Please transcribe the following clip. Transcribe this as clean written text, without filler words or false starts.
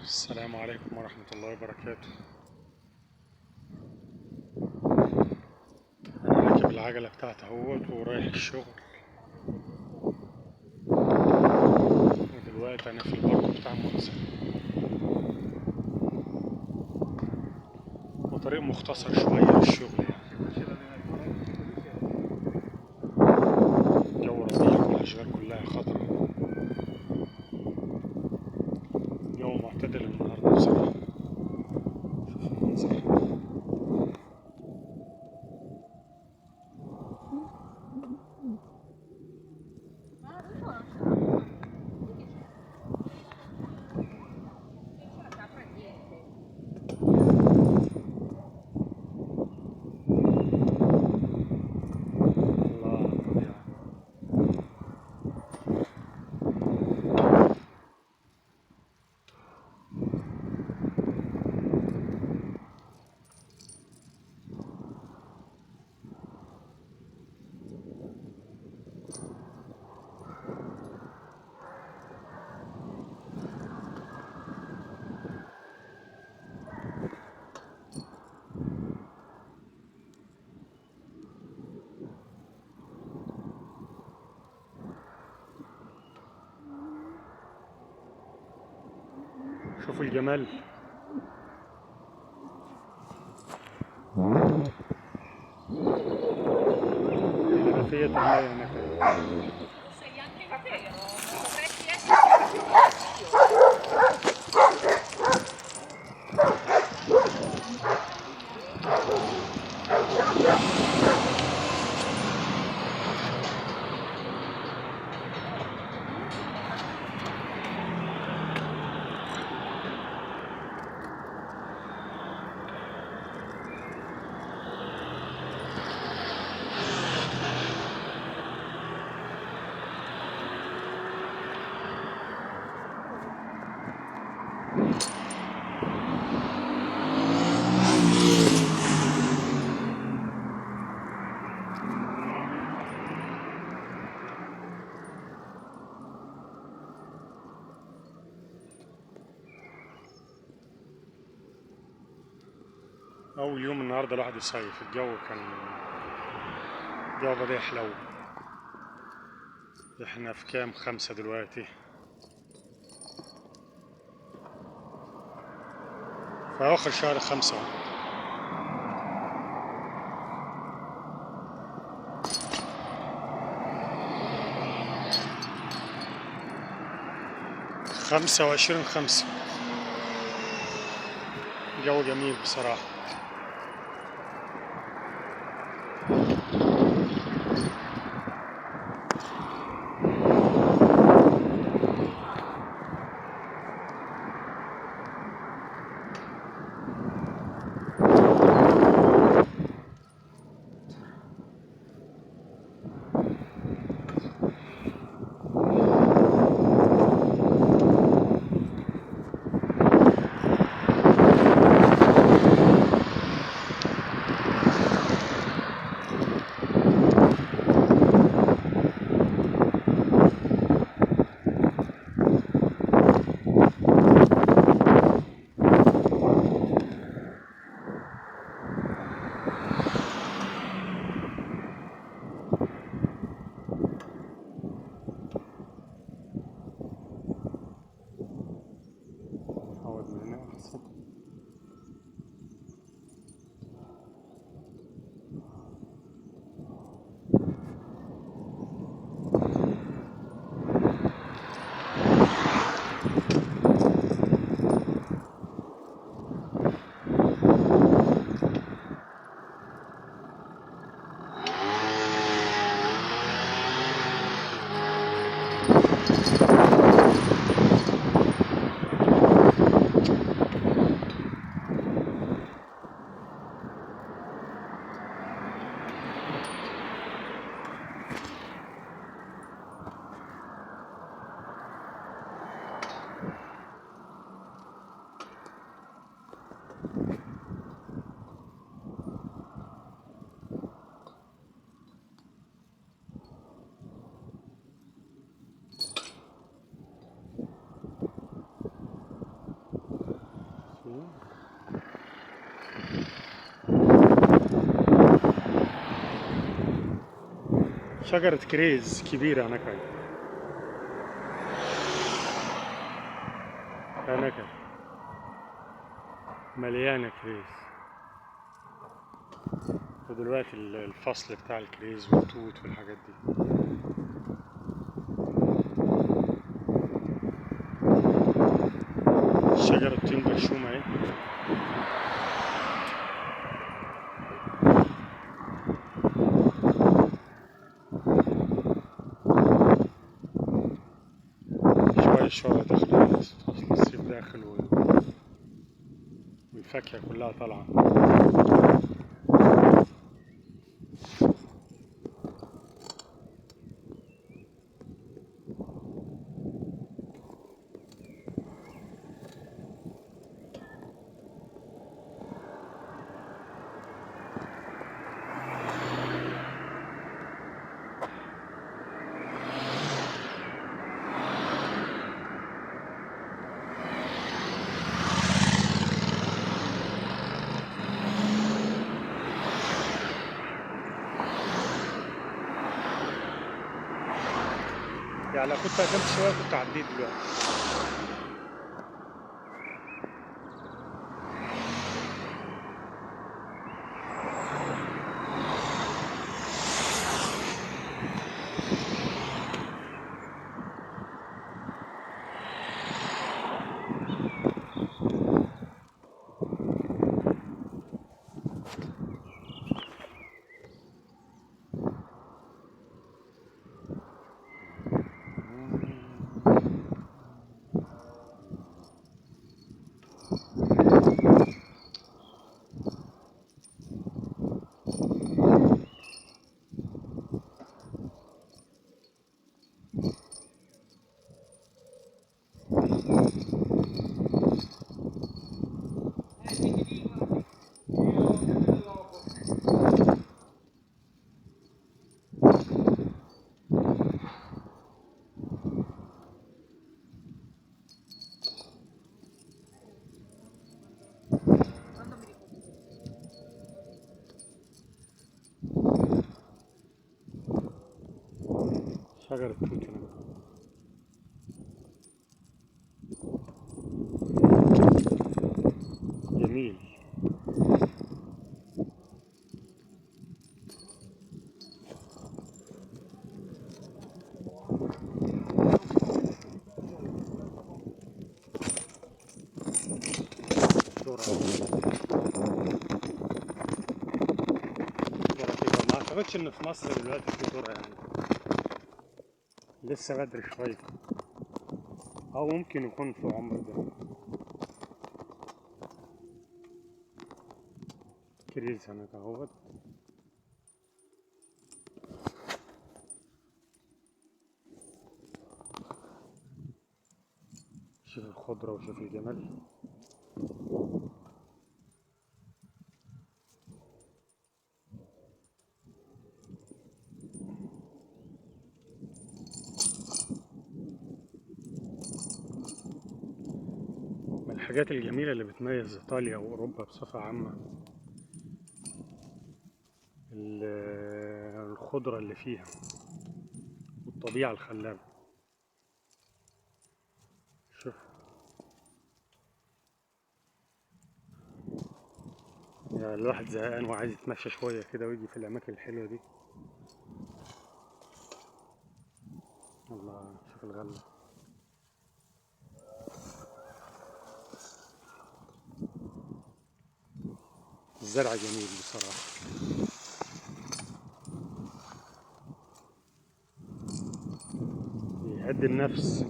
السلام عليكم ورحمة الله وبركاته. أنا راكب العجلة بتاعتي اهوت ورايح الشغل، ودلوقتي أنا في البارك بتاع منزل، وطريق مختصر شوية للشغل الجو ربيع والأشجار كلها خضرا، جو معتدل النهاردة بصراحة. شوف المنظر. الله على الطبيعة. شوفوا الجمال. الحنفية المية هناك. Sei anche vero, potresti essere أول يوم النهاردة الواحد يصيف، الجو بدأ يحلو. احنا في كام 5 دلوقتي، في أواخر شهر 5. 25/5. جو جميل بصراحة. شجرة كريز كبيرة هناك أهي. هناك مليانة كريز. ودلوقتي الفصل بتاع الكريز والتوت والحاجات دي. شجرة تين برشوم اهي. شوية شوية داخل فصل الصيف داخل والفاكهة كلها طالعة. يعني لو كنت قدمت شوية كنت عديت دلوقتي. شجرة توت هنا. جميل. ما اعتقدش ان في مصر دلوقتي في ذرة يعني. لسه بدري شوية، او ممكن يكون في عمر ده. كريز هناك اهوت. شوف الخضرة وشوف الجمال. من الحاجات الجميلة اللي بتميز إيطاليا وأوروبا بصفة عامة الخضرة اللي فيها والطبيعة الخلابة. شوف يعني الواحد زهقان وعايز يتمشى شوية كده ويجي في الأماكن الحلوة دي. الله، شوف الغلة. الزرع جميل بصراحة. يهدي النفس.